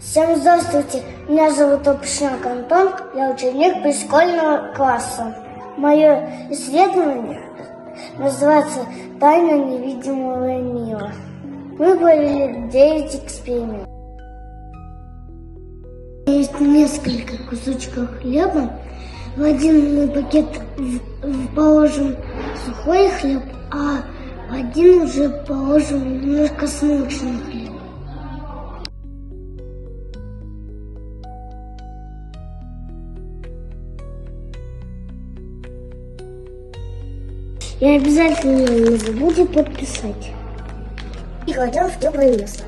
Всем здравствуйте, меня зовут Опушняк Антон, я ученик пришкольного класса. Мое исследование называется «Тайна невидимого мира». Мы провели 9 экспериментов. Есть несколько кусочков хлеба. В один мы пакет положим сухой хлеб, а в один уже положим немножко смоченный хлеб. И обязательно не забудьте подписать. И кладем в теплое место.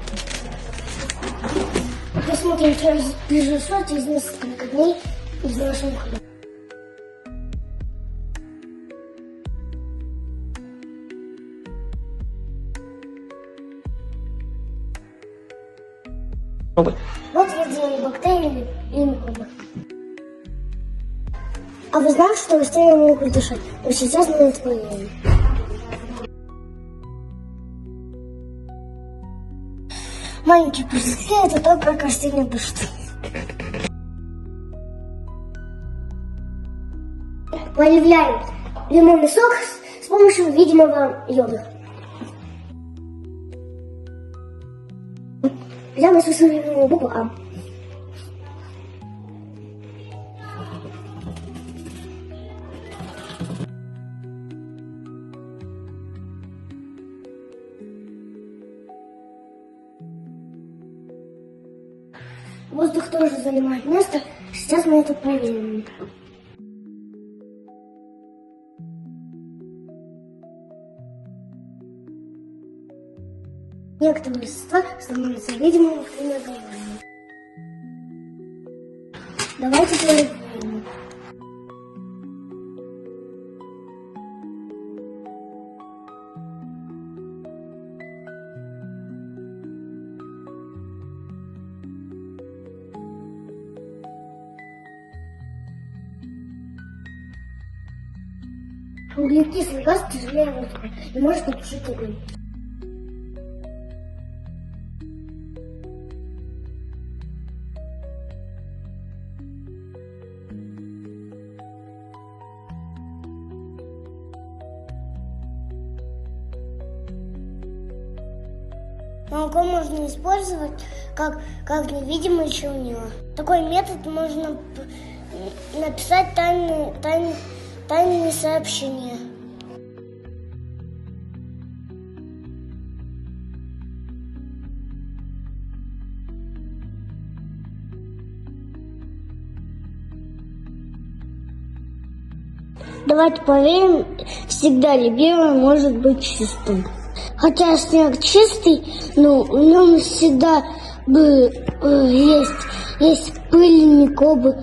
Посмотрим, что произошло через несколько дней из нашего хлеба. Вот видели бактерии и микробы. А вы знали, что растения могут дышать? Но сейчас мы это проверим. Маленькие пузырьки – это то, как растения дышат. Проявляем лимонный сок с помощью видимого йода. Взял свою букву А. Воздух тоже занимает место. Сейчас мы это проверим. Некоторые вещества становятся видимыми при нагревании. Давайте проверим. Углекислый газ тяжелее воздуха и может потушить огонь. Молоко можно использовать как невидимое чернила. Такой метод можно написать тайные сообщения. Давайте проверим, всегда ли белое может быть чистым. Хотя снег чистый, но в нем всегда есть пыль, микробы.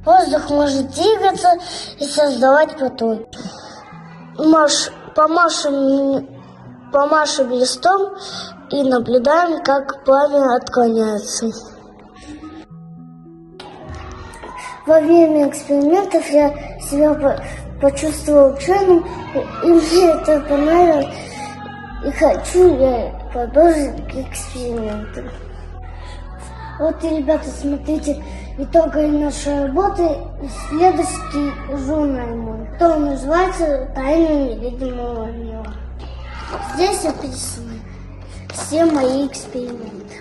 Воздух может двигаться и создавать поток. Помашем листом и наблюдаем, как пламя отклоняется. Во время экспериментов я себя почувствовал ученым, и мне это понравилось, и хочу я продолжить эксперименты. Вот, ребята, смотрите, итоги нашей работы исследовательский журнал мой, который называется «Тайна невидимого мира». Здесь описаны все мои эксперименты.